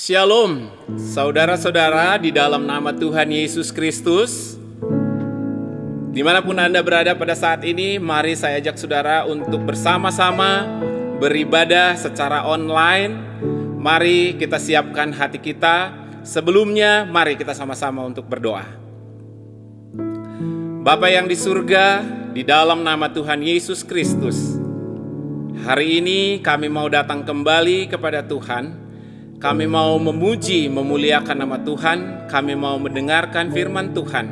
Shalom, saudara-saudara di dalam nama Tuhan Yesus Kristus. Dimanapun Anda berada pada saat ini, mari saya ajak saudara untuk bersama-sama beribadah secara online. Mari kita siapkan hati kita. Sebelumnya, mari kita sama-sama untuk berdoa. Bapa yang di surga, di dalam nama Tuhan Yesus Kristus, hari ini kami mau datang kembali kepada Tuhan. Kami mau memuji, memuliakan nama Tuhan. Kami mau mendengarkan firman Tuhan.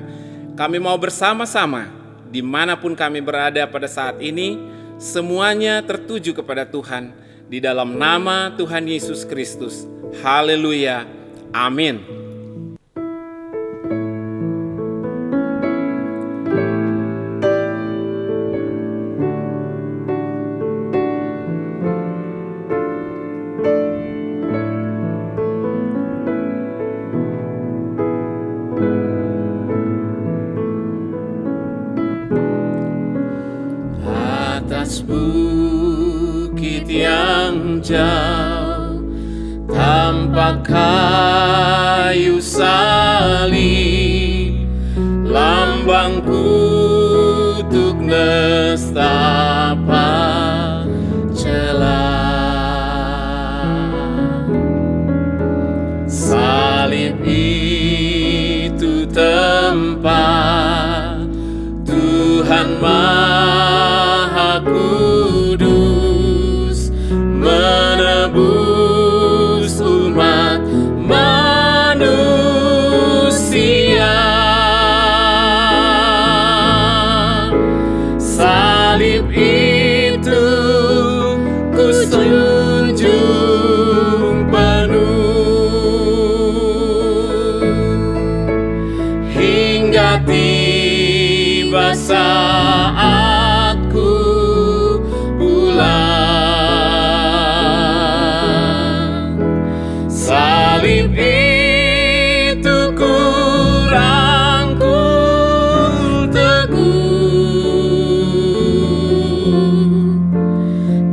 Kami mau bersama-sama, dimanapun kami berada pada saat ini, semuanya tertuju kepada Tuhan. Di dalam nama Tuhan Yesus Kristus. Haleluya. Amin. Atas bukit yang jauh, tampak kayu salib, lambang kutuk nestapa celah. Salib itu tempat Tuhan Maha Kudus menebus umat manusia. Salib itu kusunjung penuh hingga tiba saatku pulang. Salib itu ku rangkul teguh,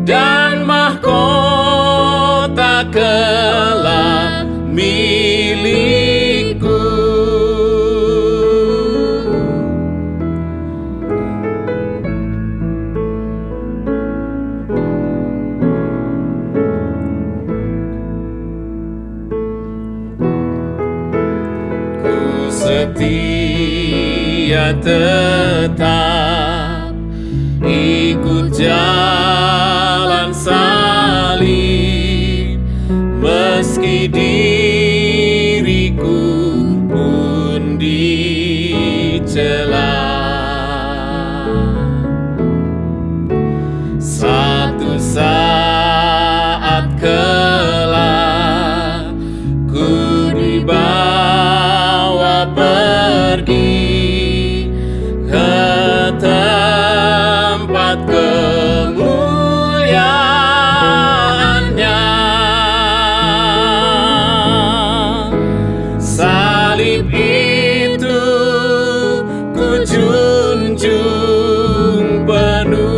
dan mahkota kelak milikku. Setia tetap ikut jalan salib, meski diriku pun dicela. Satu saat kelak ku dibawa pergi ke tempat kemuliaannya. Salib itu ku junjung penuh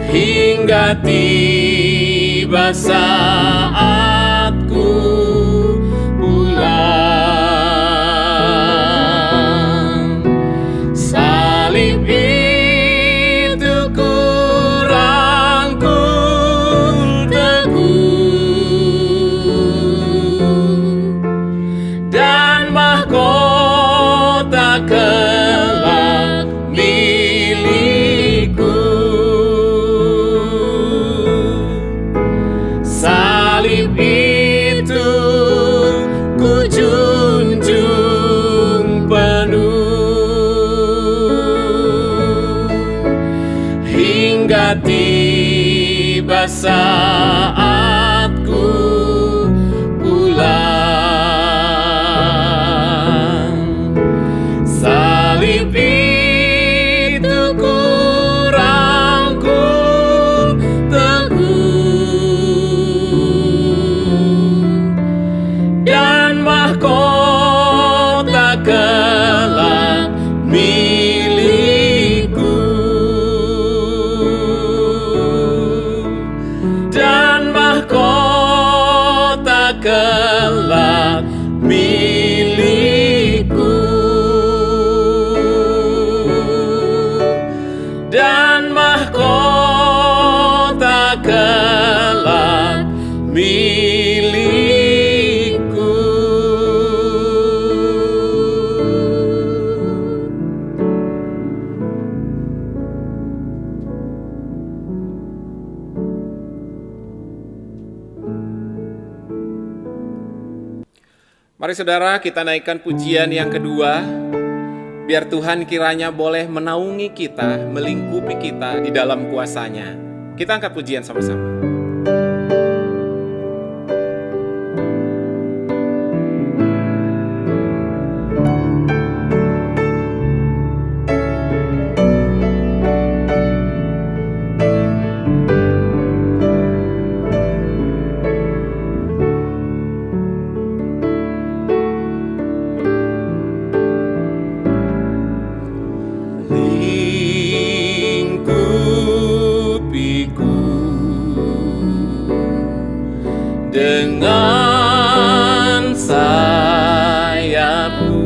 hingga tiba saatku pulang. Salib itu ku rangkul teguh, dan mahkota kelak milikku. Salib itu ku junjung penuh hingga tiba saatku pulang. Salib itu ku rangkul teguh, dan mahkota kelak milikku. Dan kelak milikku, dan mahkota kelak milikku. Mari saudara, kita naikkan pujian yang kedua. Biar Tuhan kiranya boleh menaungi kita, melingkupi kita di dalam kuasa-Nya. Kita angkat pujian sama-sama. Dengan sayap-Mu,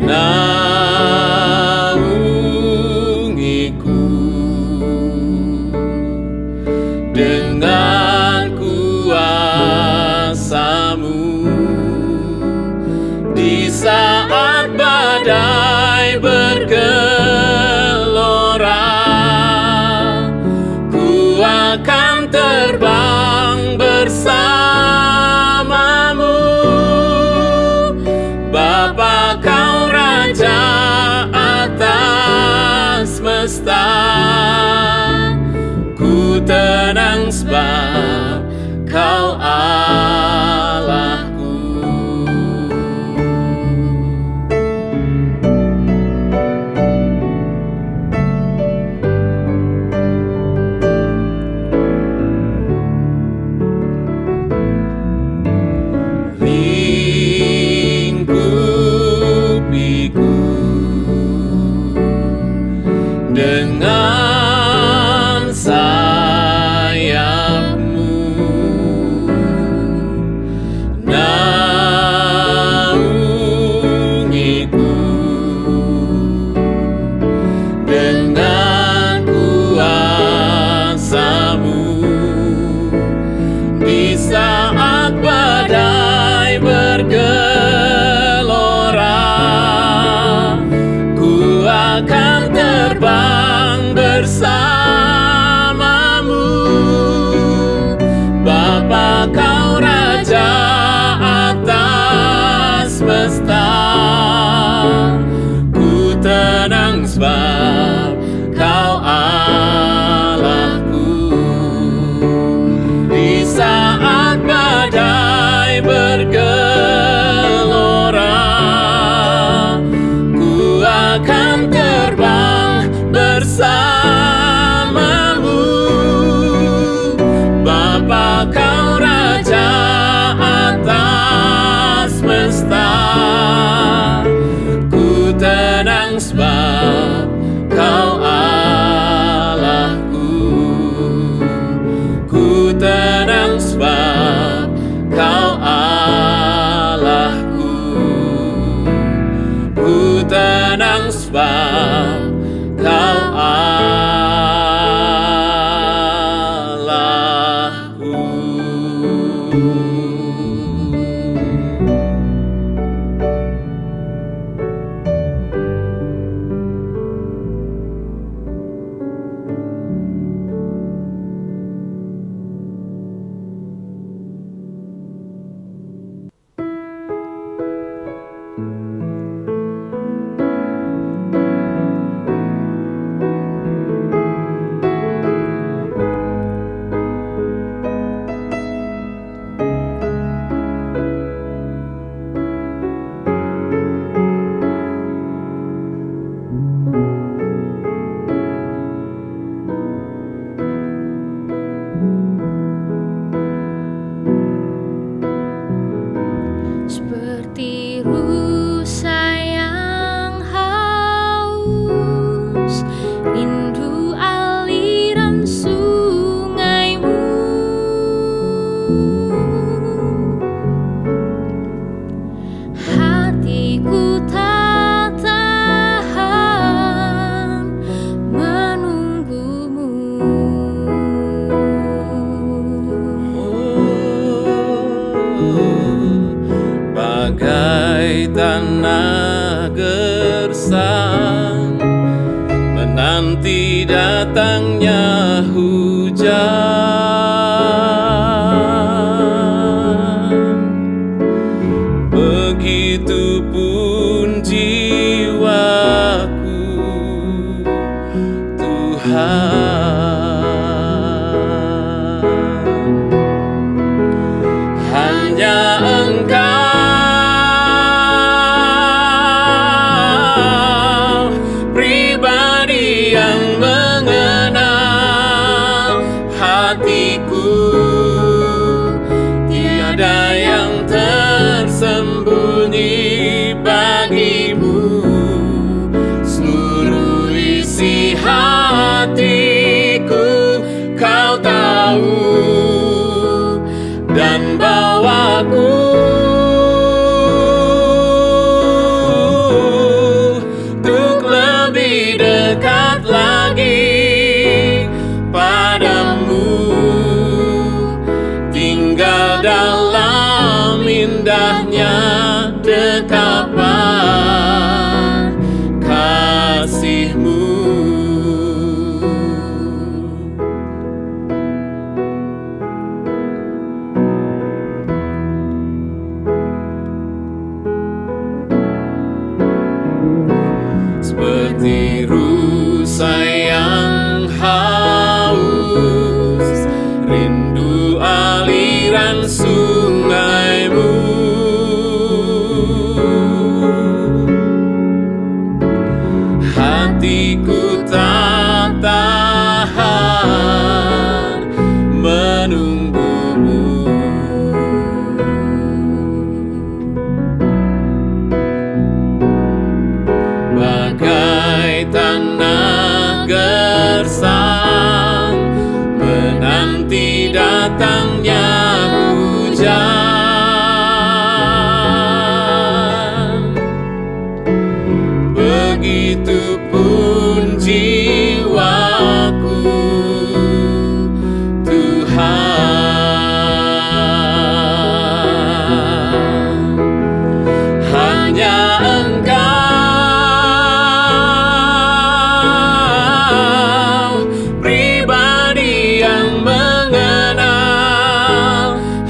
naungiku dengan kuasa-Mu di saat badai bergelora. Akan terbang bersamamu, Bapa, Kau Raja atas semesta. Ku tenang sebab Kau Allahku. Dengan sayap-Mu, naungiku dengan kuasa-Mu di saat badai bergelora. Ku akan terbang bersamamu, Bapa, Kau Raja atas semesta. Ku tenang sebab Kau Allahku. Di saat badai bergelora, ku akan terbang bersamamu, Bapa, Kau Raja atas semesta. Ku tenang sebab Kau Allahku. Ku tenang sebab Kau Allahku. Ku tenang sebab Kau Allahku. datangnya hujan, begitupun jiwaku, Tuhan. Hanya Engkau pribadi yang mengenal hatiku, tiada yang tersembunyi bagimu. Seluruh isi hatiku Kau tahu, dan bawaku untuk lebih dekat lagi padamu, tinggal dalam indahnya dekapan kasih-Mu. Seperti rusa yang haus, rindu aliran sungai-Mu, hatiku tak tahan menunggu-Mu. Bagai tanah gersang menanti datangnya hujan, begitupun jiwaku, Tuhan. Hanya Engkau pribadi yang mengenal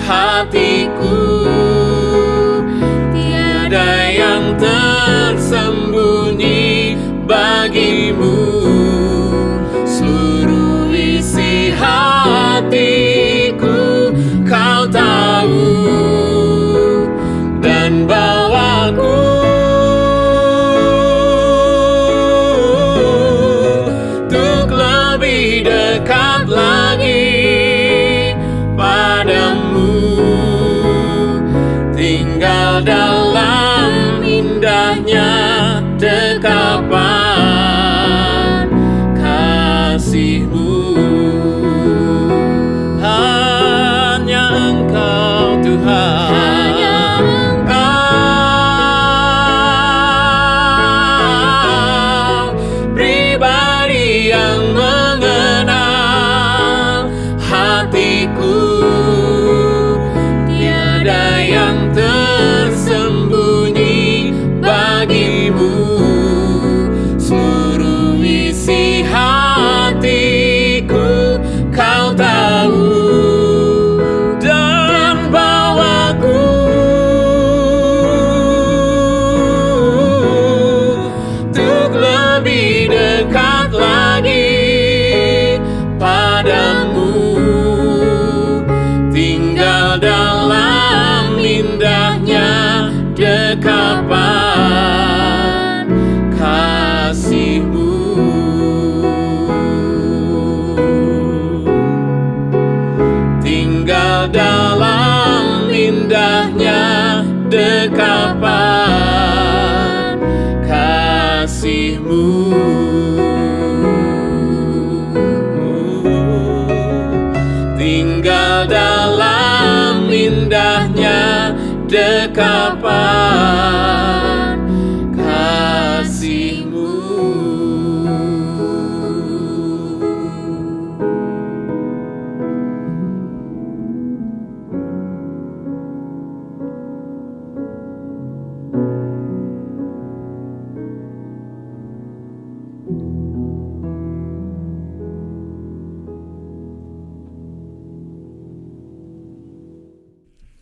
hatiku, tiada yang tersembunyi bagimu. Seluruh isi hatiku Kau tahu, dan bawaku untuk lebih dekat lagi padamu, tinggal dalam indahnya dekapan kasih-Mu. Hanya Engkau, Tuhan. Engkau pribadi yang mengenal hatiku, tiada yang tersembunyi bagimu. Seluruh isi hatiku Kau tahu, dan bawaku untuk lebih dekat lagi padamu, tinggal dalam indahnya dekapan kasih-Mu. Tinggal dalam indahnya dekapan kasih-Mu. Tinggal dalam indahnya dekapan kasih-Mu.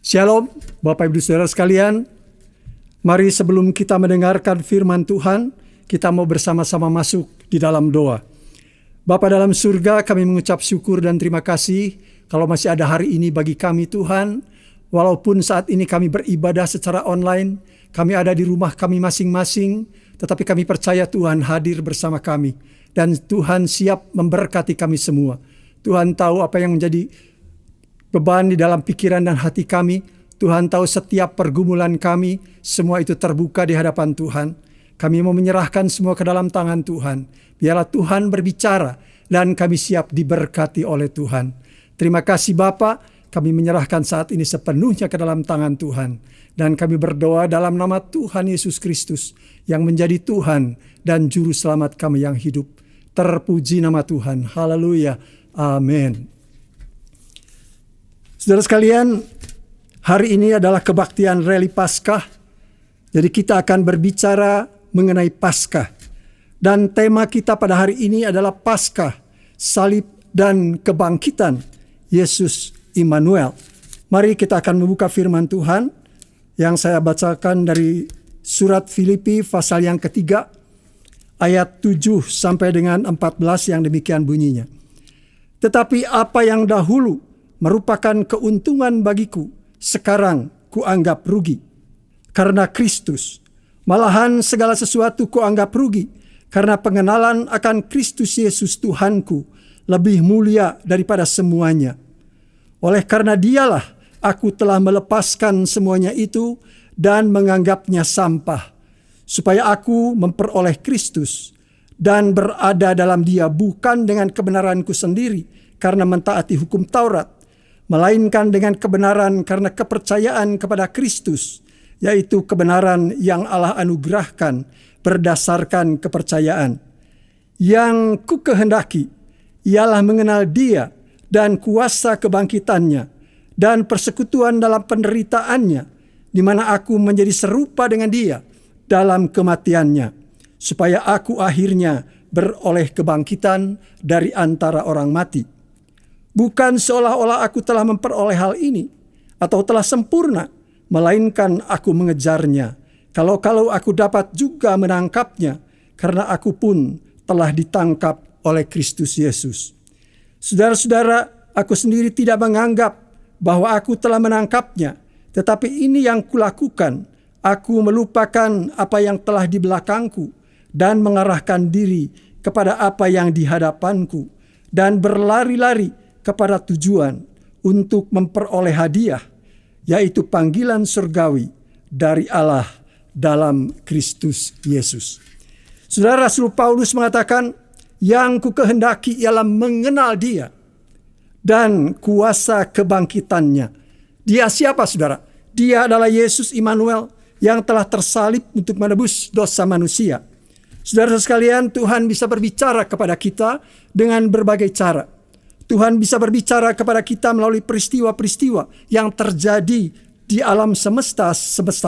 Shalom, Bapak Ibu Saudara sekalian. Mari sebelum kita mendengarkan firman Tuhan, kita mau bersama-sama masuk di dalam doa. Bapa dalam surga, kami mengucap syukur dan terima kasih kalau masih ada hari ini bagi kami Tuhan. Walaupun saat ini kami beribadah secara online, kami ada di rumah kami masing-masing, tetapi kami percaya Tuhan hadir bersama kami. Dan Tuhan siap memberkati kami semua. Tuhan tahu apa yang menjadi beban di dalam pikiran dan hati kami. Tuhan tahu setiap pergumulan kami, semua itu terbuka di hadapan Tuhan. Kami mau menyerahkan semua ke dalam tangan Tuhan. Biarlah Tuhan berbicara dan kami siap diberkati oleh Tuhan. Terima kasih Bapa, kami menyerahkan saat ini sepenuhnya ke dalam tangan Tuhan. Dan kami berdoa dalam nama Tuhan Yesus Kristus yang menjadi Tuhan dan Juru Selamat kami yang hidup. Terpuji nama Tuhan. Haleluya. Amin. Saudara sekalian, hari ini adalah kebaktian reli Paskah. Jadi kita akan berbicara mengenai Paskah. Dan tema kita pada hari ini adalah Paskah, salib dan kebangkitan Yesus Immanuel. Mari kita akan membuka firman Tuhan yang saya bacakan dari surat Filipi pasal yang ketiga, ayat 7 sampai dengan 14 yang demikian bunyinya. Tetapi apa yang dahulu merupakan keuntungan bagiku, sekarang kuanggap rugi karena Kristus. Malahan segala sesuatu kuanggap rugi karena pengenalan akan Kristus Yesus Tuhanku lebih mulia daripada semuanya. Oleh karena Dialah aku telah melepaskan semuanya itu dan menganggapnya sampah, supaya aku memperoleh Kristus dan berada dalam Dia bukan dengan kebenaranku sendiri karena mentaati hukum Taurat, melainkan dengan kebenaran karena kepercayaan kepada Kristus, yaitu kebenaran yang Allah anugerahkan berdasarkan kepercayaan. Yang ku kehendaki ialah mengenal Dia dan kuasa kebangkitannya dan persekutuan dalam penderitaannya, di mana aku menjadi serupa dengan Dia dalam kematiannya, supaya aku akhirnya beroleh kebangkitan dari antara orang mati. Bukan seolah-olah aku telah memperoleh hal ini atau telah sempurna, melainkan aku mengejarnya. Kalau aku dapat juga menangkapnya, karena aku pun telah ditangkap oleh Kristus Yesus. Saudara-saudara, aku sendiri tidak menganggap bahwa aku telah menangkapnya, tetapi ini yang kulakukan. Aku melupakan apa yang telah di belakangku dan mengarahkan diri kepada apa yang di hadapanku dan berlari-lari kepada tujuan untuk memperoleh hadiah, yaitu panggilan surgawi dari Allah dalam Kristus Yesus. Saudara, Rasul Paulus mengatakan, yang ku kehendaki ialah mengenal Dia dan kuasa kebangkitannya. Dia siapa saudara? Dia adalah Yesus Immanuel yang telah tersalib untuk menebus dosa manusia. Saudara sekalian, Tuhan bisa berbicara kepada kita dengan berbagai cara. Tuhan bisa berbicara kepada kita melalui peristiwa-peristiwa yang terjadi di alam semesta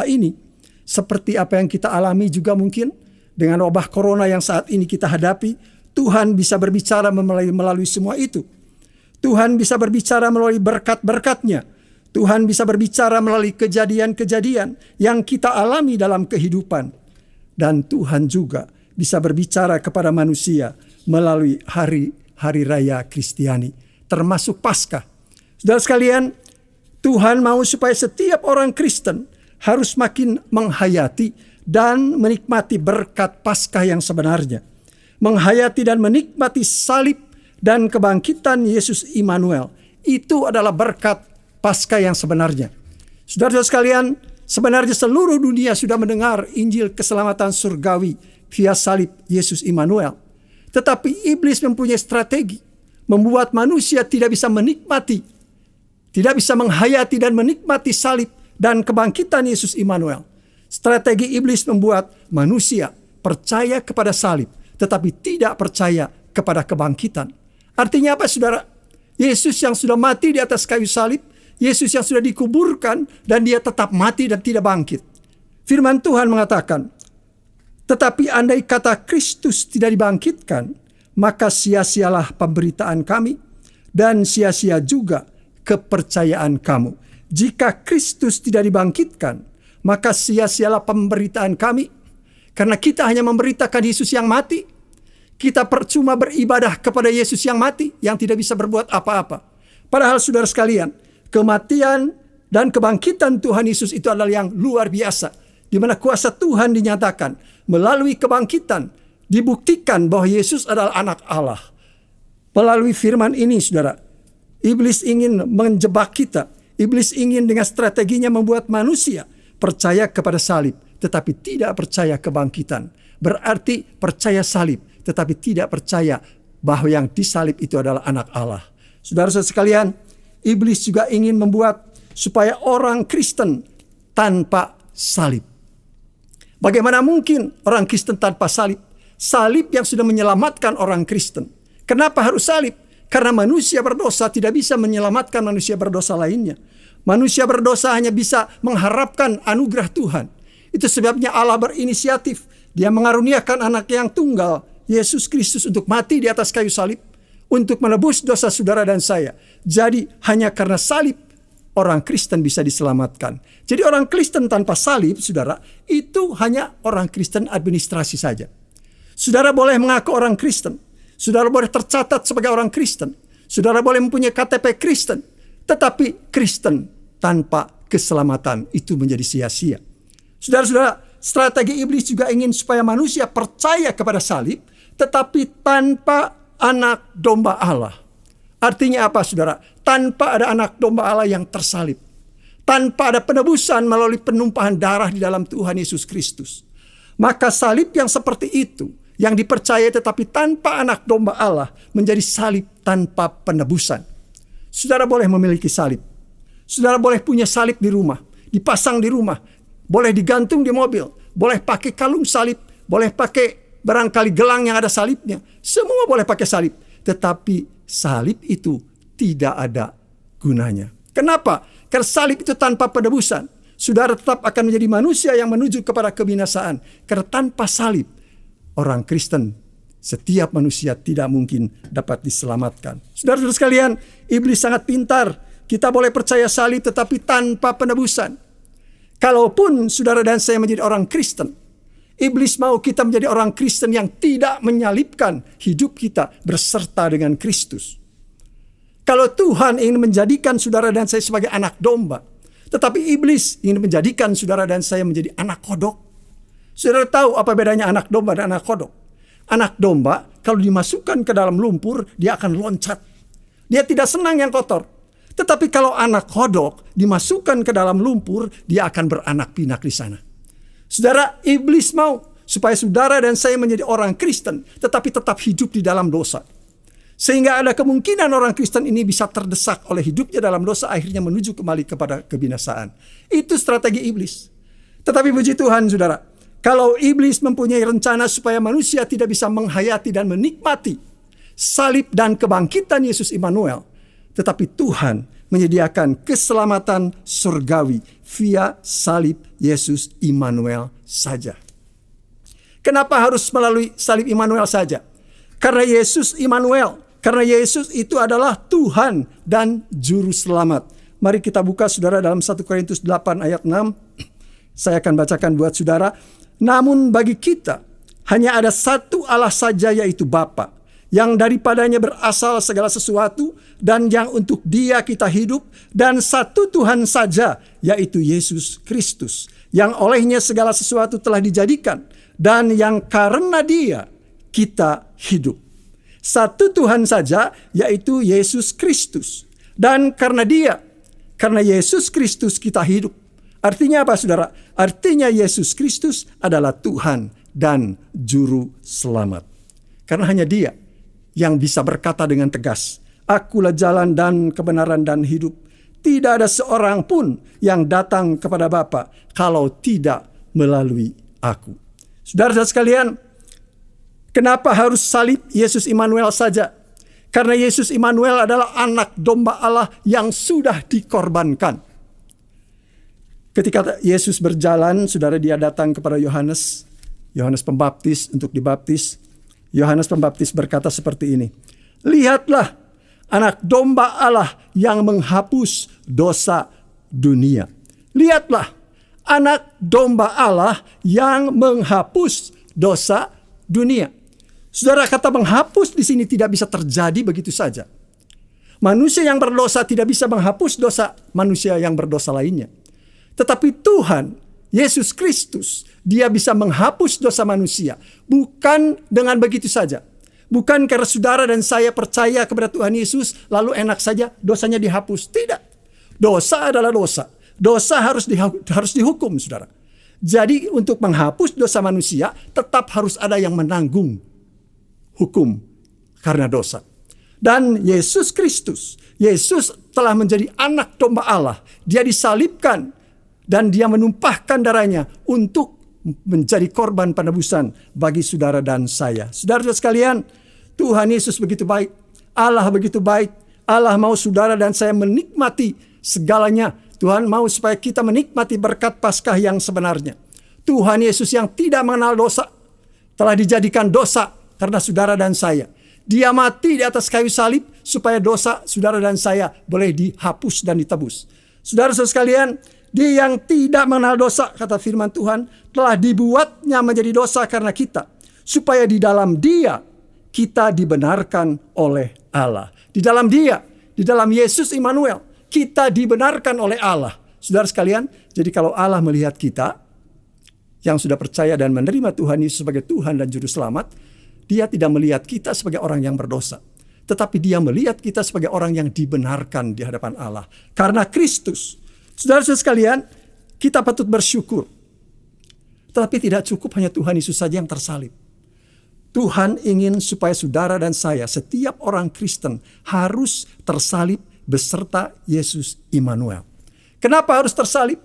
ini. Seperti apa yang kita alami juga mungkin dengan wabah corona yang saat ini kita hadapi. Tuhan bisa berbicara melalui semua itu. Tuhan bisa berbicara melalui berkat-berkat-Nya. Tuhan bisa berbicara melalui kejadian-kejadian yang kita alami dalam kehidupan. Dan Tuhan juga bisa berbicara kepada manusia melalui hari raya Kristiani, termasuk Paskah. Saudara sekalian, Tuhan mau supaya setiap orang Kristen harus makin menghayati dan menikmati berkat Paskah yang sebenarnya. Menghayati dan menikmati salib dan kebangkitan Yesus Immanuel. Itu adalah berkat Paskah yang sebenarnya. Saudara-saudara sekalian, sebenarnya seluruh dunia sudah mendengar Injil keselamatan surgawi via salib Yesus Immanuel. Tetapi iblis mempunyai strategi membuat manusia tidak bisa menikmati, tidak bisa menghayati dan menikmati salib dan kebangkitan Yesus Immanuel. Strategi iblis membuat manusia percaya kepada salib, tetapi tidak percaya kepada kebangkitan. Artinya apa saudara? Yesus yang sudah mati di atas kayu salib, Yesus yang sudah dikuburkan dan Dia tetap mati dan tidak bangkit. Firman Tuhan mengatakan, tetapi andai kata Kristus tidak dibangkitkan, maka sia-sialah pemberitaan kami dan sia-sia juga kepercayaan kamu. Jika Kristus tidak dibangkitkan, maka sia-sialah pemberitaan kami. Karena kita hanya memberitakan Yesus yang mati. Kita percuma beribadah kepada Yesus yang mati, yang tidak bisa berbuat apa-apa. Padahal saudara sekalian, kematian dan kebangkitan Tuhan Yesus itu adalah yang luar biasa. Di mana kuasa Tuhan dinyatakan melalui kebangkitan, dibuktikan bahwa Yesus adalah anak Allah. Melalui firman ini, saudara, iblis ingin menjebak kita. Iblis ingin dengan strateginya membuat manusia percaya kepada salib, tetapi tidak percaya kebangkitan. Berarti percaya salib, tetapi tidak percaya bahwa yang disalib itu adalah anak Allah. Saudara-saudara sekalian, iblis juga ingin membuat supaya orang Kristen tanpa salib. Bagaimana mungkin orang Kristen tanpa salib? Salib yang sudah menyelamatkan orang Kristen. Kenapa harus salib? Karena manusia berdosa tidak bisa menyelamatkan manusia berdosa lainnya. Manusia berdosa hanya bisa mengharapkan anugerah Tuhan. Itu sebabnya Allah berinisiatif. Dia mengaruniakan anak yang tunggal, Yesus Kristus, untuk mati di atas kayu salib, untuk menebus dosa saudara dan saya. Jadi hanya karena salib, orang Kristen bisa diselamatkan. Jadi orang Kristen tanpa salib, saudara, itu hanya orang Kristen administrasi saja. Saudara boleh mengaku orang Kristen. Saudara boleh tercatat sebagai orang Kristen. Saudara boleh mempunyai KTP Kristen. Tetapi Kristen tanpa keselamatan itu menjadi sia-sia. Saudara-saudara, strategi iblis juga ingin supaya manusia percaya kepada salib, tetapi tanpa anak domba Allah. Artinya apa, saudara? Tanpa ada anak domba Allah yang tersalib. Tanpa ada penebusan melalui penumpahan darah di dalam Tuhan Yesus Kristus. Maka salib yang seperti itu, yang dipercaya tetapi tanpa anak domba Allah, menjadi salib tanpa penebusan. Saudara boleh memiliki salib. Saudara boleh punya salib di rumah, dipasang di rumah, boleh digantung di mobil, boleh pakai kalung salib, boleh pakai barangkali gelang yang ada salibnya. Semua boleh pakai salib. Tetapi salib itu tidak ada gunanya. Kenapa? Karena salib itu tanpa penebusan. Saudara tetap akan menjadi manusia yang menuju kepada kebinasaan. Karena tanpa salib, orang Kristen, setiap manusia tidak mungkin dapat diselamatkan. Saudara-saudara sekalian, iblis sangat pintar. Kita boleh percaya salib tetapi tanpa penebusan. Kalaupun saudara dan saya menjadi orang Kristen, iblis mau kita menjadi orang Kristen yang tidak menyalibkan hidup kita berserta dengan Kristus. Kalau Tuhan ingin menjadikan saudara dan saya sebagai anak domba, tetapi iblis ingin menjadikan saudara dan saya menjadi anak kodok. Saudara tahu apa bedanya anak domba dan anak kodok? Anak domba kalau dimasukkan ke dalam lumpur, dia akan loncat. Dia tidak senang yang kotor. Tetapi kalau anak kodok dimasukkan ke dalam lumpur, dia akan beranak pinak di sana. Saudara, iblis mau supaya saudara dan saya menjadi orang Kristen, tetapi tetap hidup di dalam dosa. Sehingga ada kemungkinan orang Kristen ini bisa terdesak oleh hidupnya dalam dosa, akhirnya menuju kembali kepada kebinasaan. Itu strategi iblis. Tetapi puji Tuhan, saudara, kalau iblis mempunyai rencana supaya manusia tidak bisa menghayati dan menikmati salib dan kebangkitan Yesus Immanuel, tetapi Tuhan menyediakan keselamatan surgawi via salib Yesus Immanuel saja. Kenapa harus melalui salib Immanuel saja? Karena Yesus Immanuel, karena Yesus itu adalah Tuhan dan Juru Selamat. Mari kita buka saudara dalam 1 Korintus 8 ayat 6. Saya akan bacakan buat saudara. Namun bagi kita hanya ada satu Allah saja, yaitu Bapa, yang daripadanya berasal segala sesuatu dan yang untuk Dia kita hidup, dan satu Tuhan saja, yaitu Yesus Kristus, yang olehnya segala sesuatu telah dijadikan dan yang karena Dia kita hidup. Satu Tuhan saja, yaitu Yesus Kristus, dan karena Dia, karena Yesus Kristus kita hidup. Artinya apa, saudara? Artinya Yesus Kristus adalah Tuhan dan Juru Selamat. Karena hanya Dia yang bisa berkata dengan tegas, "Akulah jalan dan kebenaran dan hidup. Tidak ada seorang pun yang datang kepada Bapa kalau tidak melalui aku." Saudara-saudara sekalian, kenapa harus salib Yesus Immanuel saja? Karena Yesus Immanuel adalah anak domba Allah yang sudah dikorbankan. Ketika Yesus berjalan, saudara, Dia datang kepada Yohanes Pembaptis untuk dibaptis. Yohanes Pembaptis berkata seperti ini, "Lihatlah anak domba Allah yang menghapus dosa dunia. Lihatlah, anak domba Allah yang menghapus dosa dunia. Saudara, kata menghapus di sini tidak bisa terjadi begitu saja. Manusia yang berdosa tidak bisa menghapus dosa manusia yang berdosa lainnya. Tetapi Tuhan Yesus Kristus, dia bisa menghapus dosa manusia. Bukan dengan begitu saja. Bukan karena saudara dan saya percaya kepada Tuhan Yesus, lalu enak saja dosanya dihapus. Tidak. Dosa adalah dosa. Dosa harus dihukum, saudara. Jadi untuk menghapus dosa manusia, tetap harus ada yang menanggung hukum karena dosa. Dan Yesus Kristus, Yesus telah menjadi anak domba Allah. Dia disalibkan dan dia menumpahkan darahnya untuk menjadi korban penebusan bagi saudara dan saya. Saudara sekalian, Tuhan Yesus begitu baik. Allah begitu baik. Allah mau saudara dan saya menikmati segalanya. Tuhan mau supaya kita menikmati berkat Paskah yang sebenarnya. Tuhan Yesus yang tidak mengenal dosa telah dijadikan dosa karena saudara dan saya. Dia mati di atas kayu salib supaya dosa saudara dan saya boleh dihapus dan ditebus. Saudara-saudara sekalian, dia yang tidak mengenal dosa, kata firman Tuhan, telah dibuatnya menjadi dosa karena kita, supaya di dalam dia kita dibenarkan oleh Allah. Di dalam dia, di dalam Yesus Immanuel, kita dibenarkan oleh Allah. Saudara sekalian, jadi kalau Allah melihat kita yang sudah percaya dan menerima Tuhan Yesus sebagai Tuhan dan Juru Selamat, dia tidak melihat kita sebagai orang yang berdosa. Tetapi dia melihat kita sebagai orang yang dibenarkan di hadapan Allah. Karena Kristus. Saudara-saudara sekalian, kita patut bersyukur. Tetapi tidak cukup hanya Tuhan Yesus saja yang tersalib. Tuhan ingin supaya saudara dan saya, setiap orang Kristen harus tersalib beserta Yesus Immanuel. Kenapa harus tersalib?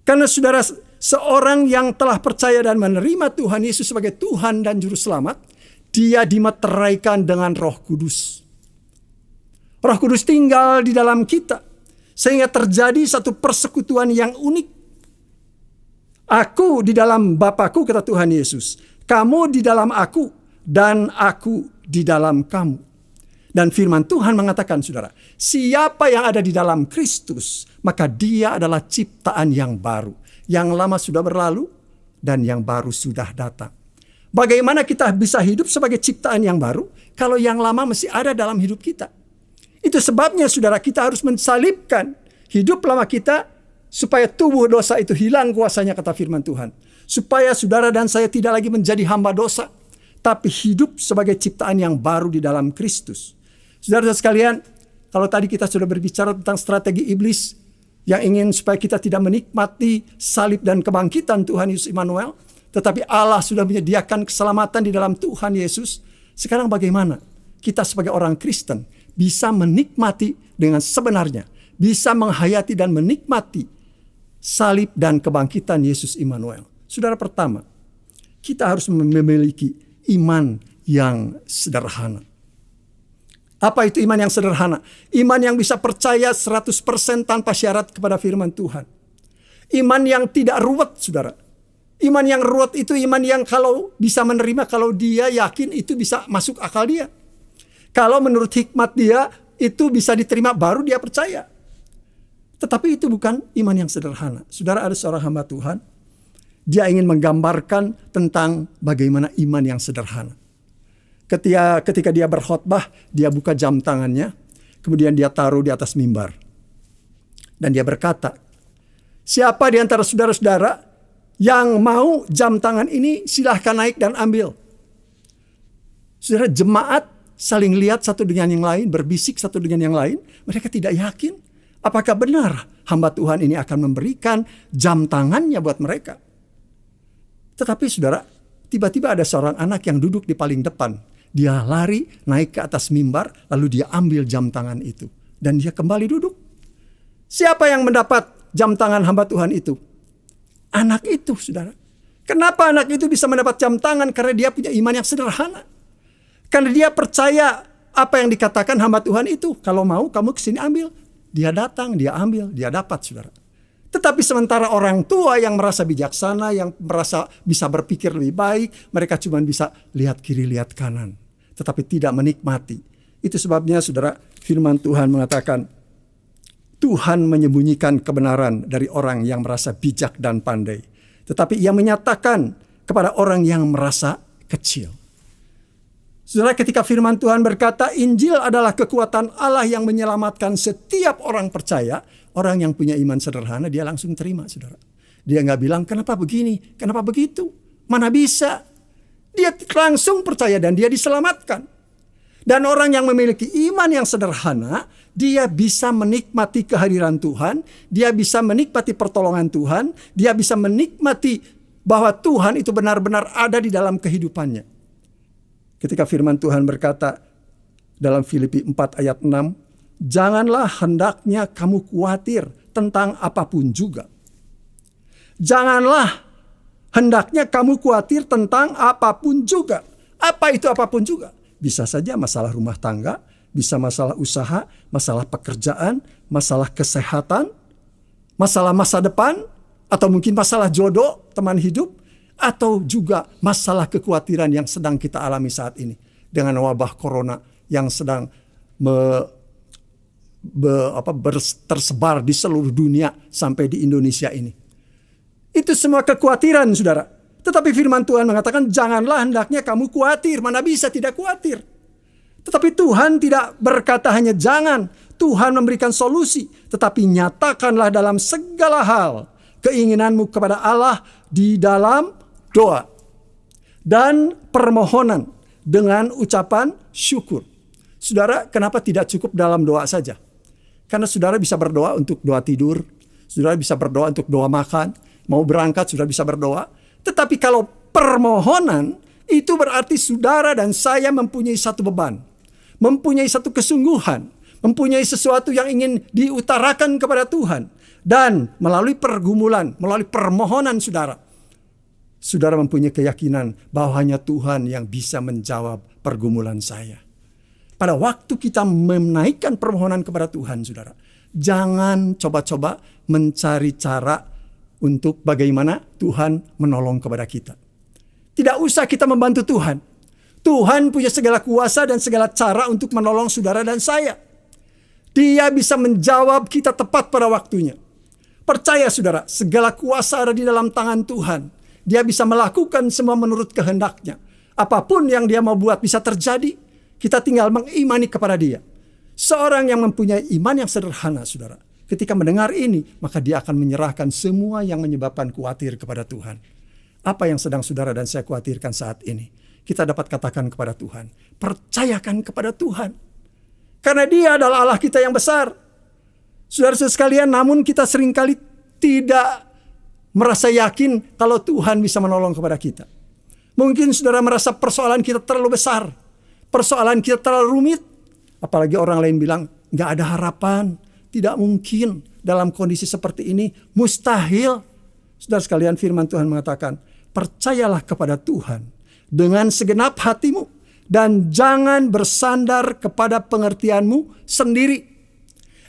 Karena saudara, seorang yang telah percaya dan menerima Tuhan Yesus sebagai Tuhan dan Juru Selamat, dia dimeteraikan dengan Roh Kudus. Roh Kudus tinggal di dalam kita, sehingga terjadi satu persekutuan yang unik. Aku di dalam Bapa-Ku, kata Tuhan Yesus. Kamu di dalam aku, dan aku di dalam kamu. Dan firman Tuhan mengatakan, saudara, siapa yang ada di dalam Kristus, maka dia adalah ciptaan yang baru. Yang lama sudah berlalu, dan yang baru sudah datang. Bagaimana kita bisa hidup sebagai ciptaan yang baru, kalau yang lama masih ada dalam hidup kita? Itu sebabnya, saudara, kita harus mensalibkan hidup lama kita, supaya tubuh dosa itu hilang kuasanya, kata firman Tuhan. Supaya saudara dan saya tidak lagi menjadi hamba dosa, tapi hidup sebagai ciptaan yang baru di dalam Kristus. Saudara-saudara sekalian, kalau tadi kita sudah berbicara tentang strategi iblis yang ingin supaya kita tidak menikmati salib dan kebangkitan Tuhan Yesus Immanuel, tetapi Allah sudah menyediakan keselamatan di dalam Tuhan Yesus. Sekarang bagaimana kita sebagai orang Kristen bisa menikmati dengan sebenarnya, bisa menghayati dan menikmati salib dan kebangkitan Yesus Immanuel? Saudara, pertama, kita harus memiliki iman yang sederhana. Apa itu iman yang sederhana? Iman yang bisa percaya 100% tanpa syarat kepada firman Tuhan. Iman yang tidak ruwet, saudara. Iman yang ruwet itu iman yang kalau bisa menerima, kalau dia yakin itu bisa masuk akal dia. Kalau menurut hikmat dia itu bisa diterima, baru dia percaya. Tetapi itu bukan iman yang sederhana. Saudara, ada seorang hamba Tuhan, dia ingin menggambarkan tentang bagaimana iman yang sederhana. Ketika dia berkhotbah, dia buka jam tangannya, kemudian dia taruh di atas mimbar. Dan dia berkata, siapa di antara saudara-saudara yang mau jam tangan ini, silahkan naik dan ambil. Saudara, jemaat saling lihat satu dengan yang lain, berbisik satu dengan yang lain. Mereka tidak yakin apakah benar hamba Tuhan ini akan memberikan jam tangannya buat mereka. Tetapi saudara, tiba-tiba ada seorang anak yang duduk di paling depan. Dia lari naik ke atas mimbar, lalu dia ambil jam tangan itu. Dan dia kembali duduk. Siapa yang mendapat jam tangan hamba Tuhan itu? Anak itu, saudara. Kenapa anak itu bisa mendapat jam tangan? Karena dia punya iman yang sederhana. Karena dia percaya apa yang dikatakan hamba Tuhan itu. Kalau mau, kamu kesini ambil. Dia datang, dia ambil, dia dapat, saudara. Tetapi sementara orang tua yang merasa bijaksana, yang merasa bisa berpikir lebih baik, mereka cuma bisa lihat kiri, lihat kanan. Tetapi tidak menikmati. Itu sebabnya, saudara, firman Tuhan mengatakan, Tuhan menyembunyikan kebenaran dari orang yang merasa bijak dan pandai, tetapi Ia menyatakan kepada orang yang merasa kecil. Saudara, ketika firman Tuhan berkata Injil adalah kekuatan Allah yang menyelamatkan setiap orang percaya, orang yang punya iman sederhana dia langsung terima, saudara. Dia nggak bilang kenapa begini, kenapa begitu, mana bisa. Dia langsung percaya dan dia diselamatkan. Dan orang yang memiliki iman yang sederhana, dia bisa menikmati kehadiran Tuhan, dia bisa menikmati pertolongan Tuhan, dia bisa menikmati bahwa Tuhan itu benar-benar ada di dalam kehidupannya. Ketika firman Tuhan berkata dalam Filipi 4 ayat 6, janganlah hendaknya kamu khawatir tentang apapun juga. Janganlah hendaknya kamu khawatir tentang apapun juga. Apa itu apapun juga? Bisa saja masalah rumah tangga, bisa masalah usaha, masalah pekerjaan, masalah kesehatan, masalah masa depan, atau mungkin masalah jodoh, teman hidup, atau juga masalah kekhawatiran yang sedang kita alami saat ini. Dengan wabah corona yang sedang tersebar di seluruh dunia sampai di Indonesia ini. Itu semua kekhawatiran, saudara. Tetapi firman Tuhan mengatakan janganlah hendaknya kamu khawatir. Mana bisa tidak khawatir. Tetapi Tuhan tidak berkata hanya jangan. Tuhan memberikan solusi. Tetapi nyatakanlah dalam segala hal keinginanmu kepada Allah di dalam doa dan permohonan dengan ucapan syukur. Saudara, kenapa tidak cukup dalam doa saja? Karena saudara bisa berdoa untuk doa tidur. Saudara bisa berdoa untuk doa makan. Mau berangkat saudara bisa berdoa. Tetapi kalau permohonan, itu berarti saudara dan saya mempunyai satu beban. Mempunyai satu kesungguhan. Mempunyai sesuatu yang ingin diutarakan kepada Tuhan. Dan melalui pergumulan, melalui permohonan saudara. Saudara mempunyai keyakinan bahwa hanya Tuhan yang bisa menjawab pergumulan saya. Pada waktu kita menaikkan permohonan kepada Tuhan, saudara. Jangan coba-coba mencari cara untuk bagaimana Tuhan menolong kepada kita. Tidak usah kita membantu Tuhan. Tuhan punya segala kuasa dan segala cara untuk menolong saudara dan saya. Dia bisa menjawab kita tepat pada waktunya. Percaya saudara, segala kuasa ada di dalam tangan Tuhan. Dia bisa melakukan semua menurut kehendaknya. Apapun yang dia mau buat bisa terjadi. Kita tinggal mengimani kepada dia. Seorang yang mempunyai iman yang sederhana, saudara. Ketika mendengar ini, maka dia akan menyerahkan semua yang menyebabkan khawatir kepada Tuhan. Apa yang sedang saudara dan saya khawatirkan saat ini? Kita dapat katakan kepada Tuhan. Percayakan kepada Tuhan. Karena dia adalah Allah kita yang besar. Saudara-saudara sekalian, namun kita seringkali tidak merasa yakin kalau Tuhan bisa menolong kepada kita. Mungkin saudara merasa persoalan kita terlalu besar. Persoalan kita terlalu rumit. Apalagi orang lain bilang, gak ada harapan. Tidak mungkin dalam kondisi seperti ini. Mustahil. Saudara sekalian, firman Tuhan mengatakan, percayalah kepada Tuhan dengan segenap hatimu. Dan jangan bersandar kepada pengertianmu sendiri.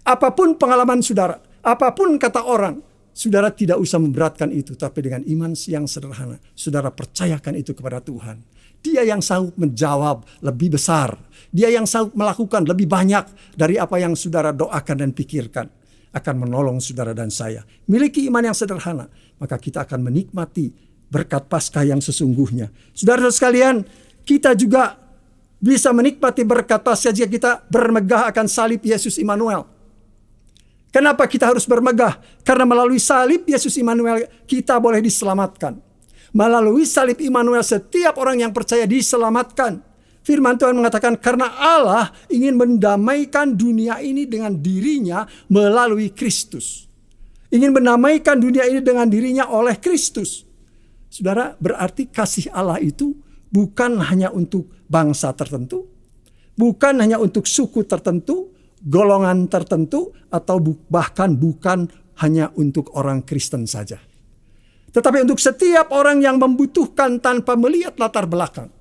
Apapun pengalaman saudara, apapun kata orang, saudara tidak usah memberatkan itu. Tapi dengan iman yang sederhana, saudara percayakan itu kepada Tuhan. Dia yang sanggup menjawab lebih besar. Dia yang sanggup melakukan lebih banyak dari apa yang saudara doakan dan pikirkan. Akan menolong saudara dan saya. Miliki iman yang sederhana. Maka kita akan menikmati berkat Paskah yang sesungguhnya. Saudara sekalian, kita juga bisa menikmati berkat Paskah jika kita bermegah akan salib Yesus Immanuel. Kenapa kita harus bermegah? Karena melalui salib Yesus Immanuel kita boleh diselamatkan. Melalui salib Immanuel setiap orang yang percaya diselamatkan. Firman Tuhan mengatakan karena Allah ingin mendamaikan dunia ini dengan dirinya melalui Kristus. Ingin mendamaikan dunia ini dengan dirinya oleh Kristus. Saudara, berarti kasih Allah itu bukan hanya untuk bangsa tertentu. Bukan hanya untuk suku tertentu, golongan tertentu, atau bahkan bukan hanya untuk orang Kristen saja. Tetapi untuk setiap orang yang membutuhkan tanpa melihat latar belakang.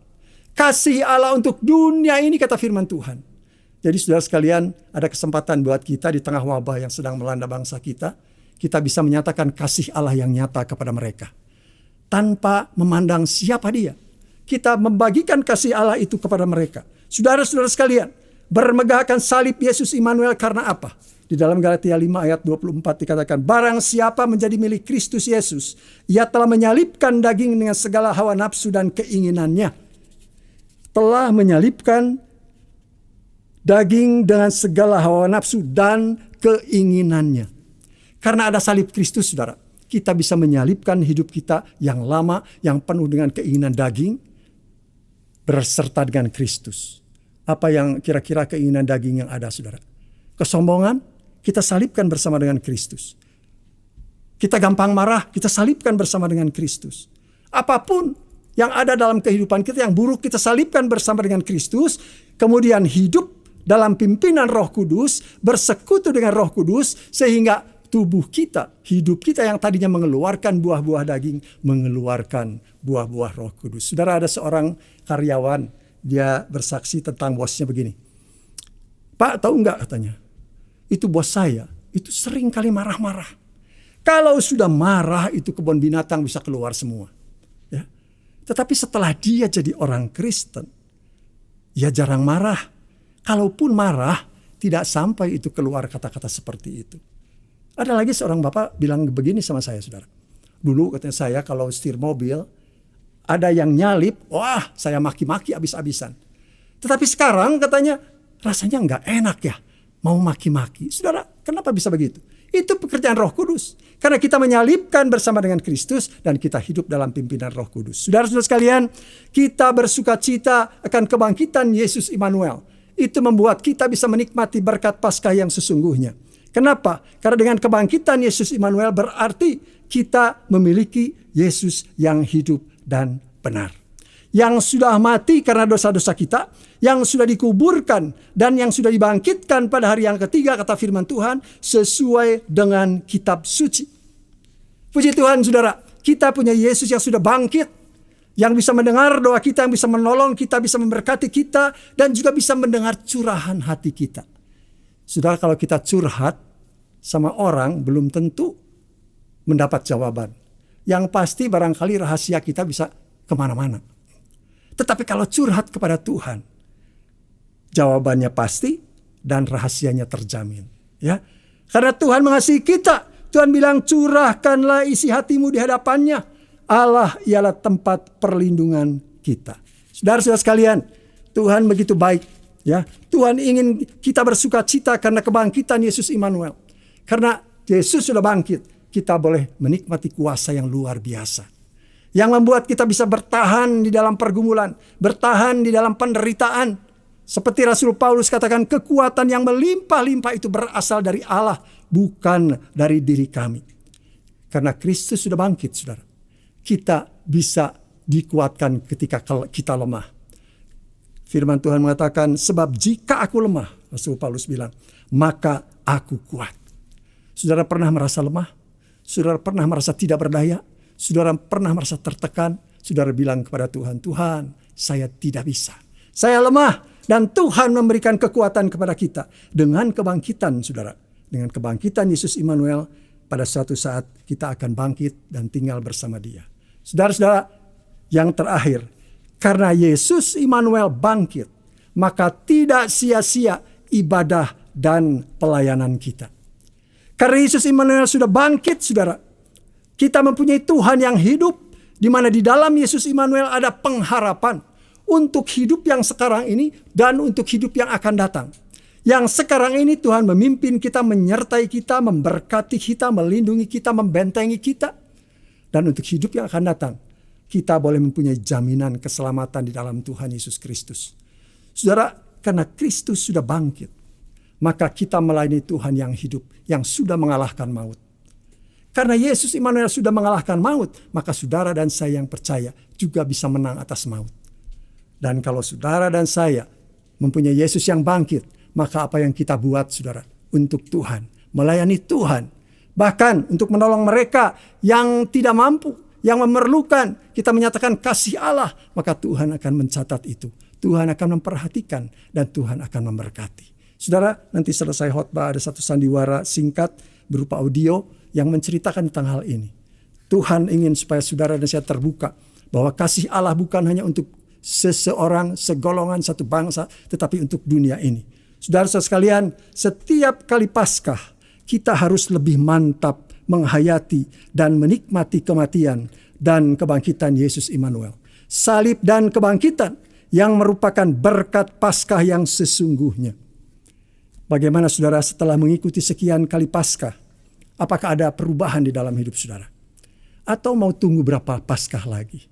Kasih Allah untuk dunia ini kata firman Tuhan. Jadi saudara sekalian, ada kesempatan buat kita di tengah wabah yang sedang melanda bangsa kita. Kita bisa menyatakan kasih Allah yang nyata kepada mereka. Tanpa memandang siapa dia. Kita membagikan kasih Allah itu kepada mereka. Saudara-saudara sekalian, bermegahkan salib Yesus Immanuel karena apa? Di dalam Galatia 5 ayat 24 dikatakan, barang siapa menjadi milik Kristus Yesus, ia telah menyalibkan daging dengan segala hawa nafsu dan keinginannya. Telah menyalibkan daging dengan segala hawa nafsu dan keinginannya. Karena ada salib Kristus, saudara, kita bisa menyalibkan hidup kita yang lama, yang penuh dengan keinginan daging, berserta dengan Kristus. Apa yang kira-kira keinginan daging yang ada, saudara? Kesombongan, kita salibkan bersama dengan Kristus. Kita gampang marah, kita salibkan bersama dengan Kristus. Apapun yang ada dalam kehidupan kita yang buruk, kita salibkan bersama dengan Kristus. Kemudian hidup dalam pimpinan Roh Kudus, bersekutu dengan Roh Kudus, sehingga tubuh kita, hidup kita yang tadinya mengeluarkan buah-buah daging, mengeluarkan buah-buah Roh Kudus. Saudara, ada seorang karyawan, dia bersaksi tentang bosnya begini. Pak, tahu nggak, katanya, itu bos saya, itu sering kali marah-marah. Kalau sudah marah, itu kebun binatang bisa keluar semua. Ya. Tetapi setelah dia jadi orang Kristen, ya jarang marah. Kalaupun marah, tidak sampai itu keluar kata-kata seperti itu. Ada lagi seorang bapak bilang begini sama saya, saudara. Dulu katanya saya kalau setir mobil, ada yang nyalip, wah saya maki-maki abis-abisan. Tetapi sekarang katanya, rasanya nggak enak ya. Mau maki-maki. Saudara, kenapa bisa begitu? Itu pekerjaan Roh Kudus. Karena kita menyalibkan bersama dengan Kristus dan kita hidup dalam pimpinan Roh Kudus. Saudara-saudara sekalian, kita bersuka cita akan kebangkitan Yesus Immanuel. Itu membuat kita bisa menikmati berkat Paskah yang sesungguhnya. Kenapa? Karena dengan kebangkitan Yesus Immanuel berarti kita memiliki Yesus yang hidup dan benar. Yang sudah mati karena dosa-dosa kita, yang sudah dikuburkan, dan yang sudah dibangkitkan pada hari yang ketiga, kata firman Tuhan, sesuai dengan kitab suci. Puji Tuhan, saudara, kita punya Yesus yang sudah bangkit, yang bisa mendengar doa kita, yang bisa menolong kita, bisa memberkati kita, dan juga bisa mendengar curahan hati kita. Saudara, kalau kita curhat sama orang, belum tentu mendapat jawaban. Yang pasti barangkali rahasia kita bisa kemana-mana. Tetapi kalau curhat kepada Tuhan, jawabannya pasti dan rahasianya terjamin. Ya, karena Tuhan mengasihi kita. Tuhan bilang, curahkanlah isi hatimu di hadapannya. Allah ialah tempat perlindungan kita. Saudara-saudara sekalian, Tuhan begitu baik. Ya, Tuhan ingin kita bersuka cita karena kebangkitan Yesus Immanuel. Karena Yesus sudah bangkit, kita boleh menikmati kuasa yang luar biasa. Yang membuat kita bisa bertahan di dalam pergumulan, bertahan di dalam penderitaan. Seperti Rasul Paulus katakan, kekuatan yang melimpah-limpah itu berasal dari Allah, bukan dari diri kami. Karena Kristus sudah bangkit, saudara. Kita bisa dikuatkan ketika kita lemah. Firman Tuhan mengatakan, sebab jika aku lemah, Rasul Paulus bilang, maka aku kuat. Saudara pernah merasa lemah? Saudara pernah merasa tidak berdaya? Saudara pernah merasa tertekan? Saudara bilang kepada Tuhan, Tuhan, saya tidak bisa. Saya lemah, dan Tuhan memberikan kekuatan kepada kita. Dengan kebangkitan, saudara. Dengan kebangkitan Yesus Immanuel, pada suatu saat kita akan bangkit dan tinggal bersama Dia. Saudara-saudara, yang terakhir, karena Yesus Immanuel bangkit, maka tidak sia-sia ibadah dan pelayanan kita. Karena Yesus Immanuel sudah bangkit, saudara, kita mempunyai Tuhan yang hidup, di mana di dalam Yesus Immanuel ada pengharapan untuk hidup yang sekarang ini dan untuk hidup yang akan datang. Yang sekarang ini Tuhan memimpin kita, menyertai kita, memberkati kita, melindungi kita, membentengi kita. Dan untuk hidup yang akan datang, kita boleh mempunyai jaminan keselamatan di dalam Tuhan Yesus Kristus. Saudara, karena Kristus sudah bangkit, maka kita melayani Tuhan yang hidup, yang sudah mengalahkan maut. Karena Yesus Immanuel sudah mengalahkan maut, maka saudara dan saya yang percaya juga bisa menang atas maut. Dan kalau saudara dan saya mempunyai Yesus yang bangkit, maka apa yang kita buat, saudara, untuk Tuhan, melayani Tuhan, bahkan untuk menolong mereka yang tidak mampu, yang memerlukan, kita menyatakan kasih Allah, maka Tuhan akan mencatat itu. Tuhan akan memperhatikan dan Tuhan akan memberkati. Saudara, nanti selesai khotbah ada satu sandiwara singkat berupa audio yang menceritakan tentang hal ini. Tuhan ingin supaya saudara dan saya terbuka bahwa kasih Allah bukan hanya untuk seseorang, segolongan, satu bangsa, tetapi untuk dunia ini. Saudara-saudara sekalian, setiap kali Paskah kita harus lebih mantap menghayati dan menikmati kematian dan kebangkitan Yesus Immanuel. Salib dan kebangkitan yang merupakan berkat Paskah yang sesungguhnya. Bagaimana saudara setelah mengikuti sekian kali Paskah? Apakah ada perubahan di dalam hidup saudara? Atau mau tunggu berapa Paskah lagi?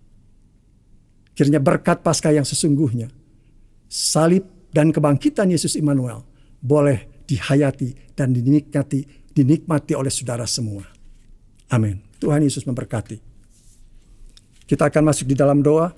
Kiranya berkat Paskah yang sesungguhnya, salib dan kebangkitan Yesus Immanuel boleh dihayati dan dinikmati oleh saudara semua. Amin. Tuhan Yesus memberkati. Kita akan masuk di dalam doa.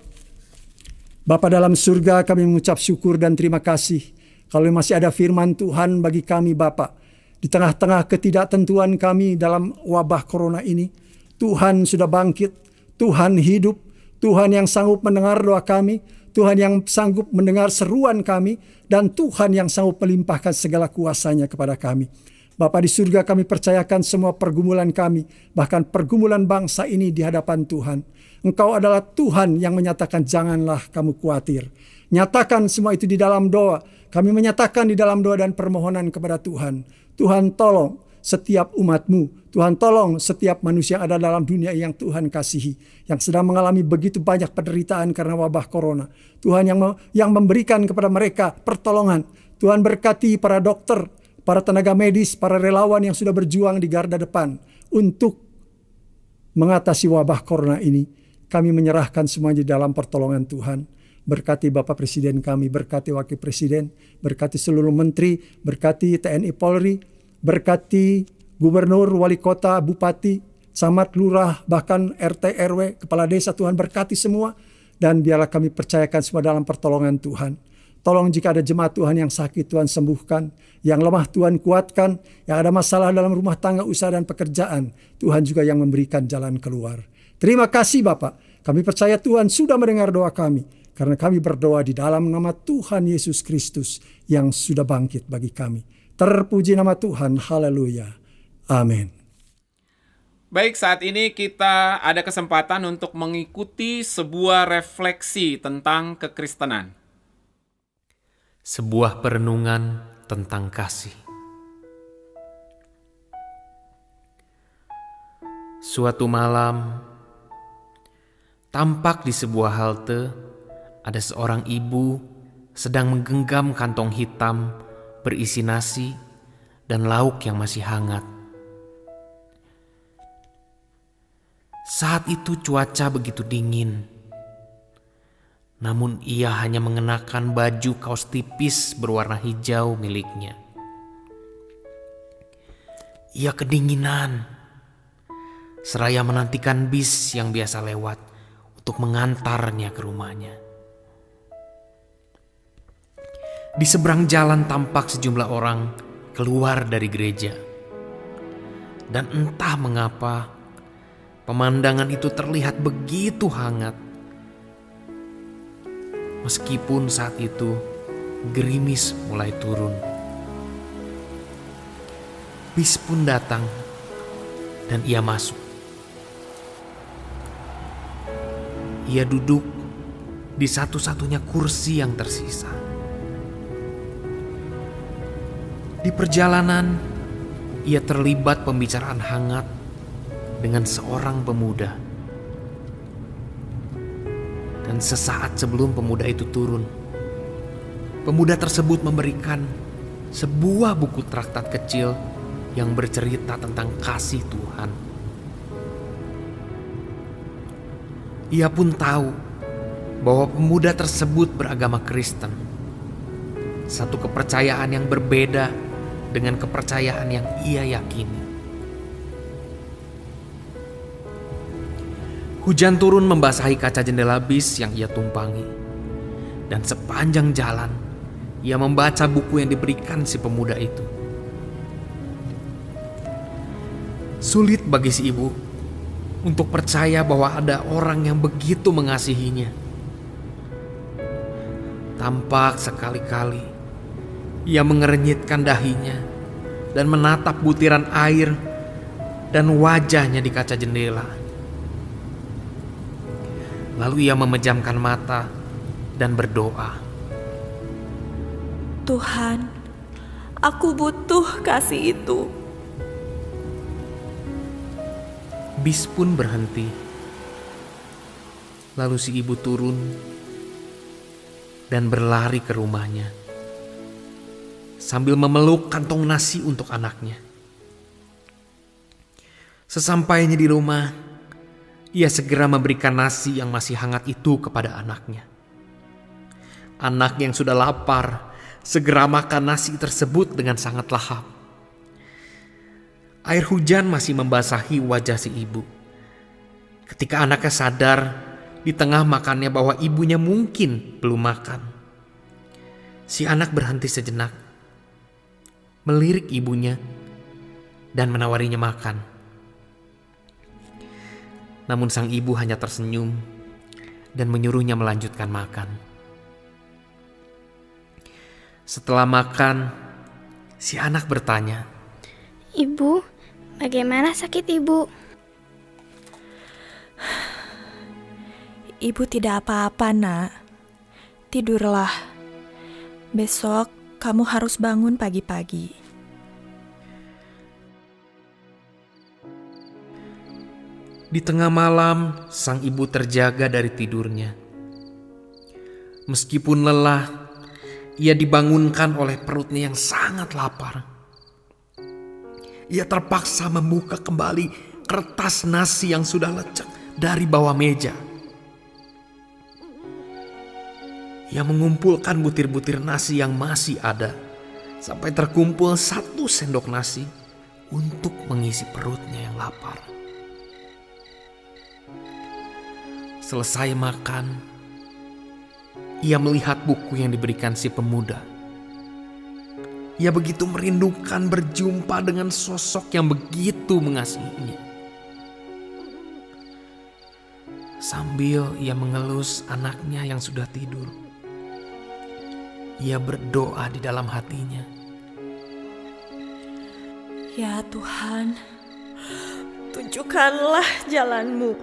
Bapa dalam surga, kami mengucap syukur dan terima kasih kalau masih ada firman Tuhan bagi kami Bapa. Di tengah-tengah ketidaktentuan kami dalam wabah corona ini, Tuhan sudah bangkit, Tuhan hidup, Tuhan yang sanggup mendengar doa kami, Tuhan yang sanggup mendengar seruan kami, dan Tuhan yang sanggup melimpahkan segala kuasa-Nya kepada kami. Bapa di surga, kami percayakan semua pergumulan kami, bahkan pergumulan bangsa ini di hadapan Tuhan. Engkau adalah Tuhan yang menyatakan janganlah kamu khawatir. Nyatakan semua itu di dalam doa. Kami menyatakan di dalam doa dan permohonan kepada Tuhan. Tuhan tolong setiap umat-Mu. Tuhan tolong setiap manusia yang ada dalam dunia yang Tuhan kasihi, yang sedang mengalami begitu banyak penderitaan karena wabah corona. Tuhan yang memberikan kepada mereka pertolongan. Tuhan berkati para dokter, para tenaga medis, para relawan yang sudah berjuang di garda depan untuk mengatasi wabah corona ini. Kami menyerahkan semuanya di dalam pertolongan Tuhan. Berkati Bapak Presiden kami, berkati Wakil Presiden, berkati seluruh menteri, berkati TNI Polri, berkati Gubernur, Wali Kota, Bupati, Camat, Lurah, bahkan RT, RW, Kepala Desa. Tuhan berkati semua, dan biarlah kami percayakan semua dalam pertolongan Tuhan. Tolong jika ada jemaat Tuhan yang sakit, Tuhan sembuhkan. Yang lemah Tuhan kuatkan. Yang ada masalah dalam rumah tangga, usaha, dan pekerjaan, Tuhan juga yang memberikan jalan keluar. Terima kasih Bapak. Kami percaya Tuhan sudah mendengar doa kami. Karena kami berdoa di dalam nama Tuhan Yesus Kristus yang sudah bangkit bagi kami. Terpuji nama Tuhan. Haleluya. Amin. Baik, saat ini kita ada kesempatan untuk mengikuti sebuah refleksi tentang kekristenan. Sebuah perenungan tentang kasih. Suatu malam, tampak di sebuah halte ada seorang ibu sedang menggenggam kantong hitam berisi nasi dan lauk yang masih hangat. Saat itu cuaca begitu dingin, namun ia hanya mengenakan baju kaos tipis berwarna hijau miliknya. Ia kedinginan, seraya menantikan bis yang biasa lewat untuk mengantarnya ke rumahnya. Di seberang jalan tampak sejumlah orang keluar dari gereja. Dan entah mengapa, pemandangan itu terlihat begitu hangat. Meskipun saat itu gerimis mulai turun. Bis pun datang dan ia masuk. Ia duduk di satu-satunya kursi yang tersisa. Di perjalanan, ia terlibat pembicaraan hangat dengan seorang pemuda. Dan sesaat sebelum pemuda itu turun, pemuda tersebut memberikan sebuah buku traktat kecil yang bercerita tentang kasih Tuhan. Ia pun tahu bahwa pemuda tersebut beragama Kristen, satu kepercayaan yang berbeda dengan kepercayaan yang ia yakini. Hujan turun membasahi kaca jendela bis yang ia tumpangi. Dan sepanjang jalan, ia membaca buku yang diberikan si pemuda itu. Sulit bagi si ibu untuk percaya bahwa ada orang yang begitu mengasihinya. Tampak sekali-kali ia mengernyitkan dahinya dan menatap butiran air dan wajahnya di kaca jendela. Lalu ia memejamkan mata dan berdoa. Tuhan, Aku butuh kasih itu. Bis pun berhenti. Lalu si ibu turun dan berlari ke rumahnya sambil memeluk kantong nasi untuk anaknya. Sesampainya di rumah, ia segera memberikan nasi yang masih hangat itu kepada anaknya. Anak yang sudah lapar segera makan nasi tersebut dengan sangat lahap. Air hujan masih membasahi wajah si ibu. Ketika anaknya sadar di tengah makannya bahwa ibunya mungkin belum makan, si anak berhenti sejenak, melirik ibunya dan menawarinya makan. Namun sang ibu hanya tersenyum dan menyuruhnya melanjutkan makan. Setelah makan, si anak bertanya, Ibu, bagaimana sakit ibu? Ibu tidak apa-apa, Nak. Tidurlah. Besok kamu harus bangun pagi-pagi. Di tengah malam, sang ibu terjaga dari tidurnya. Meskipun lelah, ia dibangunkan oleh perutnya yang sangat lapar. Ia terpaksa membuka kembali kertas nasi yang sudah lecek dari bawah meja. Ia mengumpulkan butir-butir nasi yang masih ada sampai terkumpul 1 sendok nasi untuk mengisi perutnya yang lapar. Selesai makan, ia melihat buku yang diberikan si pemuda. Ia begitu merindukan berjumpa dengan sosok yang begitu mengasihinya. Sambil ia mengelus anaknya yang sudah tidur, ia berdoa di dalam hatinya. Ya Tuhan, tunjukkanlah jalan-Mu.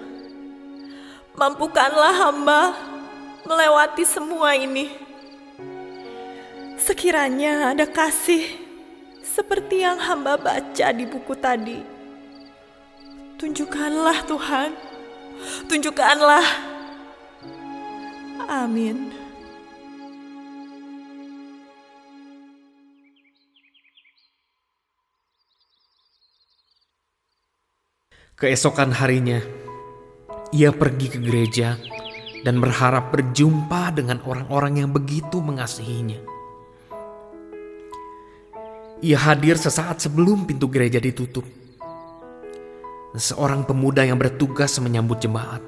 Mampukanlah hamba melewati semua ini. Sekiranya ada kasih seperti yang hamba baca di buku tadi. Tunjukkanlah Tuhan, tunjukkanlah. Amin. Keesokan harinya, ia pergi ke gereja dan berharap berjumpa dengan orang-orang yang begitu mengasihinya. Ia hadir sesaat sebelum pintu gereja ditutup. Seorang pemuda yang bertugas menyambut jemaat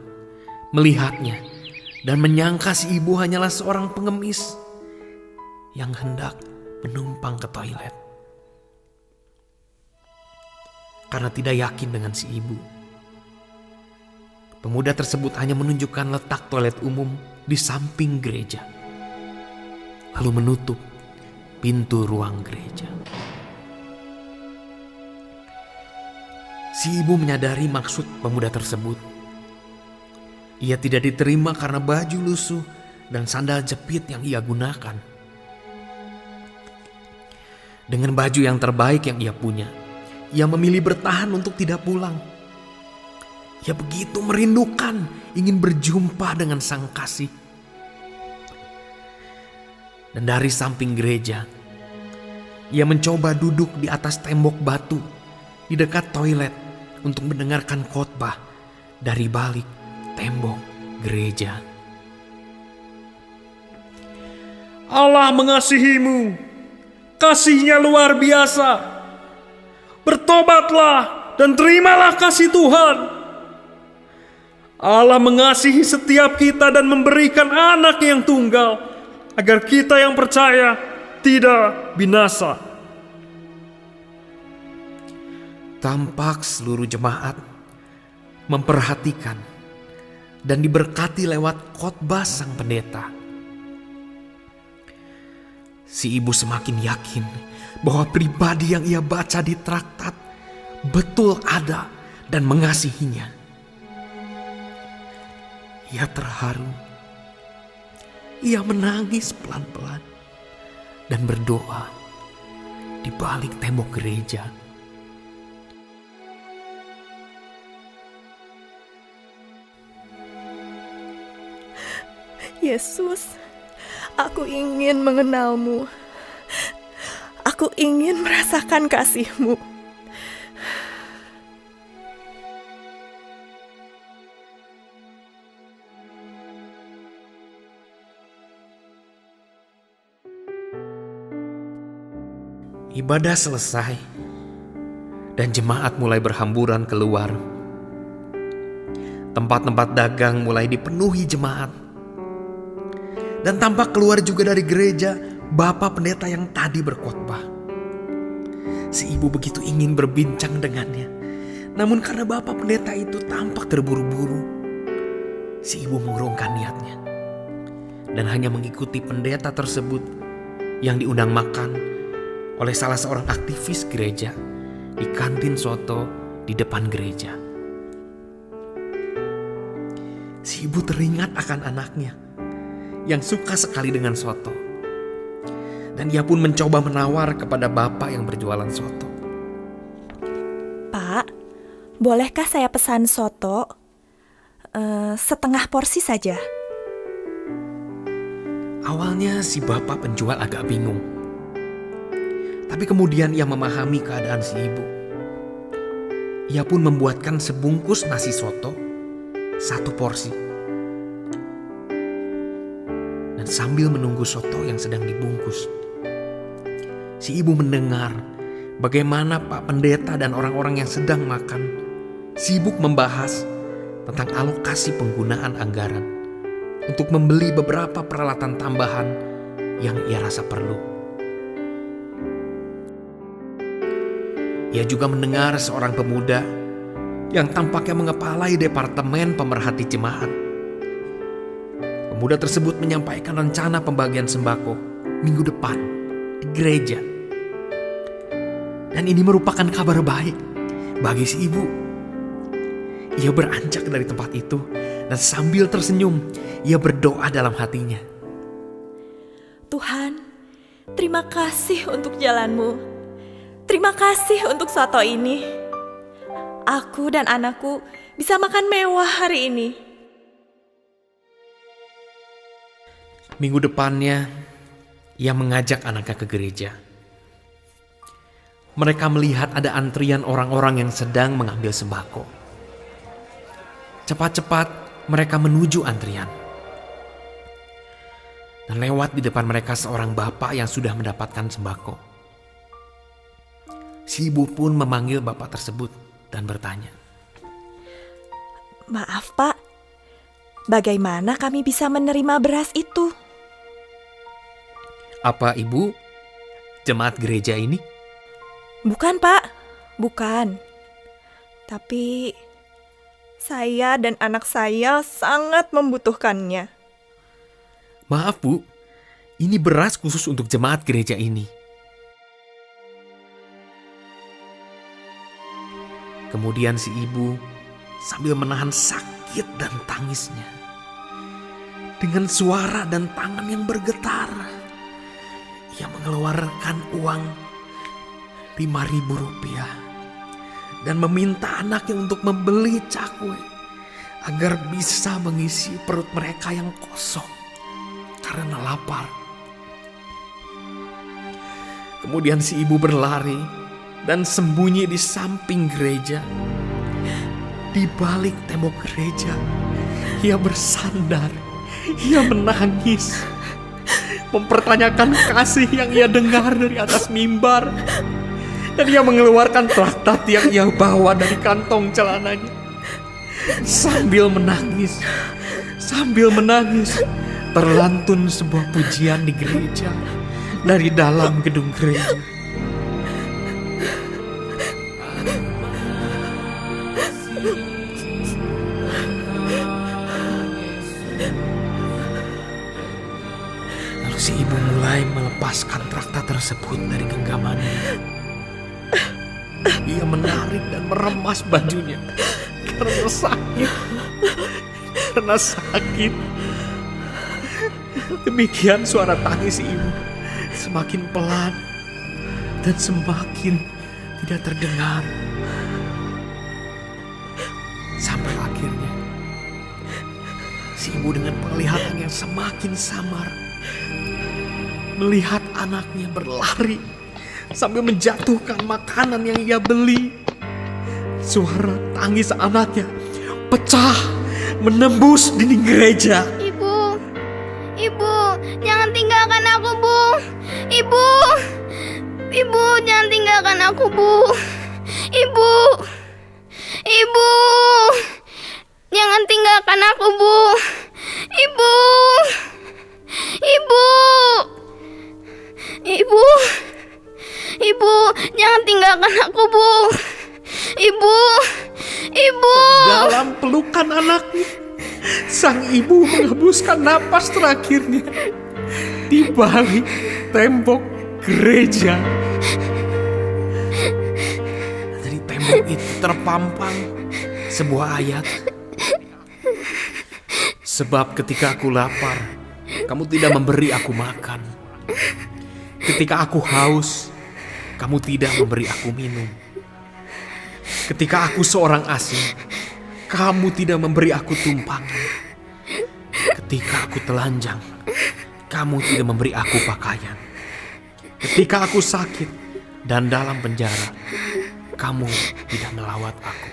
melihatnya dan menyangka si ibu hanyalah seorang pengemis yang hendak menumpang ke toilet. Karena tidak yakin dengan si ibu, pemuda tersebut hanya menunjukkan letak toilet umum di samping gereja, lalu menutup pintu ruang gereja. Si ibu menyadari maksud pemuda tersebut. Ia tidak diterima karena baju lusuh dan sandal jepit yang ia gunakan. Dengan baju yang terbaik yang ia punya, ia memilih bertahan untuk tidak pulang. Ia begitu merindukan ingin berjumpa dengan sang kasih. Dan dari samping gereja, ia mencoba duduk di atas tembok batu di dekat toilet untuk mendengarkan khotbah dari balik tembok gereja. Allah mengasihimu, kasih-Nya luar biasa. Bertobatlah dan terimalah kasih Tuhan. Allah mengasihi setiap kita dan memberikan anak yang tunggal agar kita yang percaya tidak binasa. Tampak seluruh jemaat memperhatikan dan diberkati lewat khotbah sang pendeta. Si ibu semakin yakin bahwa pribadi yang ia baca di traktat betul ada dan mengasihinya. Ia terharu. Ia menangis pelan-pelan dan berdoa di balik tembok gereja. Yesus, aku ingin mengenalmu. Aku ingin merasakan kasih-Mu. Ibadah selesai dan jemaat mulai berhamburan keluar. Tempat-tempat dagang mulai dipenuhi jemaat. Dan tampak keluar juga dari gereja Bapak Pendeta yang tadi berkhotbah. Si ibu begitu ingin berbincang dengannya. Namun karena Bapak Pendeta itu tampak terburu-buru, si ibu mengurungkan niatnya. Dan hanya mengikuti pendeta tersebut yang diundang makan oleh salah seorang aktivis gereja di kantin soto di depan gereja. Si ibu teringat akan anaknya yang suka sekali dengan soto. Dan ia pun mencoba menawar kepada bapak yang berjualan soto. Pak, bolehkah saya pesan soto? Setengah porsi saja. Awalnya si bapak penjual agak bingung. Tapi kemudian ia memahami keadaan si ibu. Ia pun membuatkan sebungkus nasi soto, 1 porsi. Dan sambil menunggu soto yang sedang dibungkus, si ibu mendengar bagaimana Pak Pendeta dan orang-orang yang sedang makan sibuk membahas tentang alokasi penggunaan anggaran untuk membeli beberapa peralatan tambahan yang ia rasa perlu. Ia juga mendengar seorang pemuda yang tampaknya mengepalai departemen pemerhati jemaat. Pemuda tersebut menyampaikan rencana pembagian sembako minggu depan di gereja. Dan ini merupakan kabar baik bagi si ibu. Ia beranjak dari tempat itu dan sambil tersenyum, ia berdoa dalam hatinya. Tuhan, terima kasih untuk jalan-Mu. Terima kasih untuk soto ini. Aku dan anakku bisa makan mewah hari ini. Minggu depannya, ia mengajak anaknya ke gereja. Mereka melihat ada antrian orang-orang yang sedang mengambil sembako. Cepat-cepat mereka menuju antrian. Dan lewat di depan mereka seorang bapak yang sudah mendapatkan sembako. Si ibu pun memanggil bapak tersebut dan bertanya, Maaf Pak, bagaimana kami bisa menerima beras itu? "Apa ibu jemaat gereja ini?" Bukan Pak, bukan. Tapi saya dan anak saya sangat membutuhkannya. "Maaf bu, ini beras khusus untuk jemaat gereja ini." Kemudian si ibu sambil menahan sakit dan tangisnya, dengan suara dan tangan yang bergetar, ia mengeluarkan uang 5.000 rupiah dan meminta anaknya untuk membeli cakwe agar bisa mengisi perut mereka yang kosong karena lapar. Kemudian si ibu berlari dan sembunyi di samping gereja. Di balik tembok gereja, ia bersandar, ia menangis, mempertanyakan kasih yang ia dengar dari atas mimbar. Dan ia mengeluarkan traktat yang ia bawa dari kantong celananya. Sambil menangis, terlantun sebuah pujian di gereja dari dalam gedung gereja. Lalu si ibu mulai melepaskan traktat tersebut dari genggamannya. Ia menarik dan meremas bajunya karena sakit. Demikian suara tangis si ibu semakin pelan, dan semakin tidak terdengar. Sampai akhirnya si ibu dengan penglihatan yang semakin samar melihat anaknya berlari sambil menjatuhkan makanan yang ia beli. Suara tangis anaknya pecah menembus dinding gereja. Ibu, ibu, jangan tinggalkan aku, Bu. Ibu, ibu, jangan tinggalkan aku, Bu. Ibu, ibu, jangan tinggalkan aku, Bu. Ibu, ibu, ibu, ibu, jangan tinggalkan aku, Bu. Ibu, ibu. Dalam pelukan anaknya, sang ibu menghembuskan napas terakhirnya di balik tembok gereja. Dari tembok itu terpampang sebuah ayat. Sebab ketika aku lapar, kamu tidak memberi aku makan. Ketika aku haus, kamu tidak memberi aku minum. Ketika aku seorang asing, kamu tidak memberi aku tumpangan. Ketika aku telanjang, kamu tidak memberi aku pakaian. Ketika aku sakit dan dalam penjara, kamu tidak melawat aku.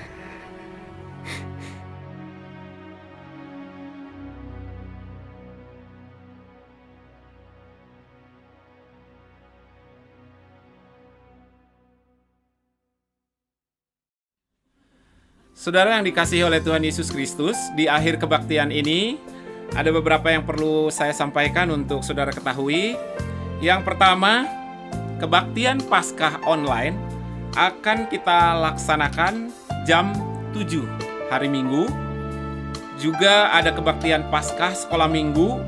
Saudara yang dikasihi oleh Tuhan Yesus Kristus, di akhir kebaktian ini ada beberapa yang perlu saya sampaikan untuk saudara ketahui. Yang pertama, kebaktian Paskah online akan kita laksanakan jam 7 hari Minggu. Juga ada kebaktian Paskah sekolah Minggu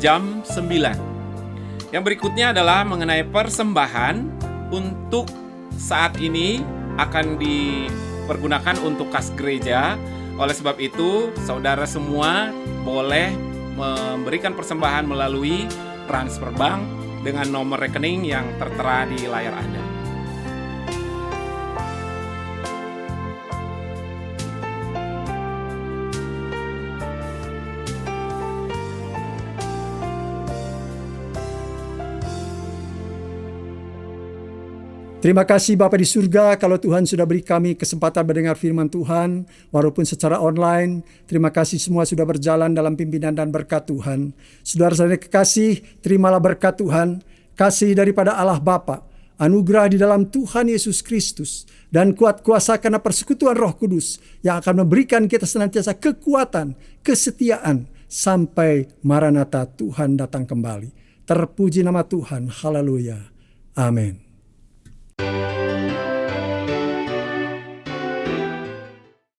jam 9. Yang berikutnya adalah mengenai persembahan untuk saat ini akan dipergunakan untuk kas gereja. Oleh sebab itu, saudara semua boleh memberikan persembahan melalui transfer bank dengan nomor rekening yang tertera di layar Anda. Terima kasih Bapa di surga, kalau Tuhan sudah beri kami kesempatan mendengar firman Tuhan, walaupun secara online. Terima kasih semua sudah berjalan dalam pimpinan dan berkat Tuhan. Saudara-saudara kekasih, terimalah berkat Tuhan, kasih daripada Allah Bapa, anugerah di dalam Tuhan Yesus Kristus, dan kuat kuasa karena persekutuan Roh Kudus yang akan memberikan kita senantiasa kekuatan, kesetiaan, sampai Maranatha Tuhan datang kembali. Terpuji nama Tuhan, haleluya, amin.